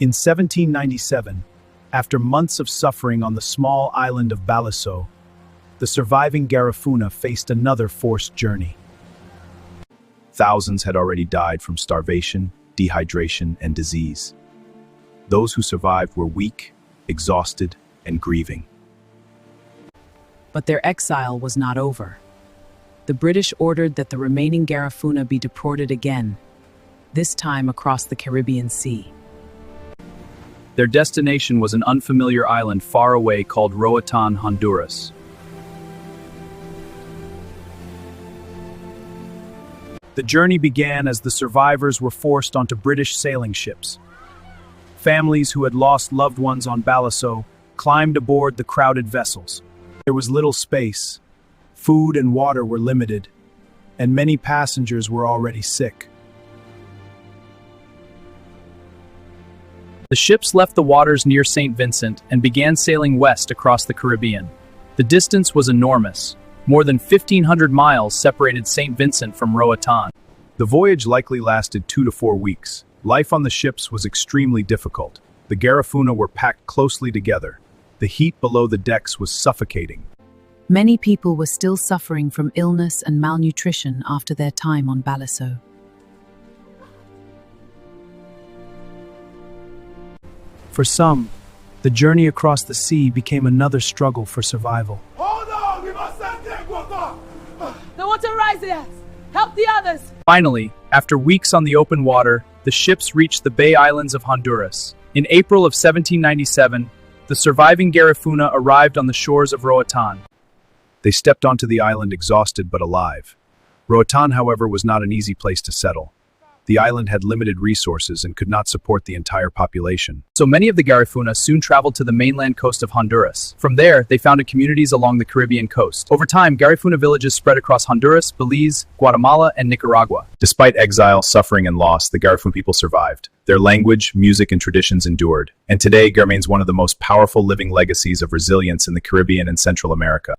In 1797, after months of suffering on the small island of Baliceaux, the surviving Garifuna faced another forced journey. Thousands had already died from starvation, dehydration, and disease. Those who survived were weak, exhausted, and grieving. But their exile was not over. The British ordered that the remaining Garifuna be deported again, this time across the Caribbean Sea. Their destination was an unfamiliar island far away called Roatán, Honduras. The journey began as the survivors were forced onto British sailing ships. Families who had lost loved ones on Baliceaux climbed aboard the crowded vessels. There was little space, food and water were limited, and many passengers were already sick. The ships left the waters near Saint Vincent and began sailing west across the Caribbean. The distance was enormous. More than 1,500 miles separated Saint Vincent from Roatán. The voyage likely lasted 2 to 4 weeks. Life on the ships was extremely difficult. The Garifuna were packed closely together. The heat below the decks was suffocating. Many people were still suffering from illness and malnutrition after their time on Baliceaux. For some, the journey across the sea became another struggle for survival. Hold on, we must send them, water. The water rises! Help the others! Finally, after weeks on the open water, the ships reached the Bay Islands of Honduras. In April of 1797, the surviving Garifuna arrived on the shores of Roatán. They stepped onto the island exhausted but alive. Roatán, however, was not an easy place to settle. The island had limited resources and could not support the entire population. So many of the Garifuna soon traveled to the mainland coast of Honduras. From there, they founded communities along the Caribbean coast. Over time, Garifuna villages spread across Honduras, Belize, Guatemala, and Nicaragua. Despite exile, suffering, and loss, the Garifuna people survived. Their language, music, and traditions endured. And today, Gar remains one of the most powerful living legacies of resilience in the Caribbean and Central America.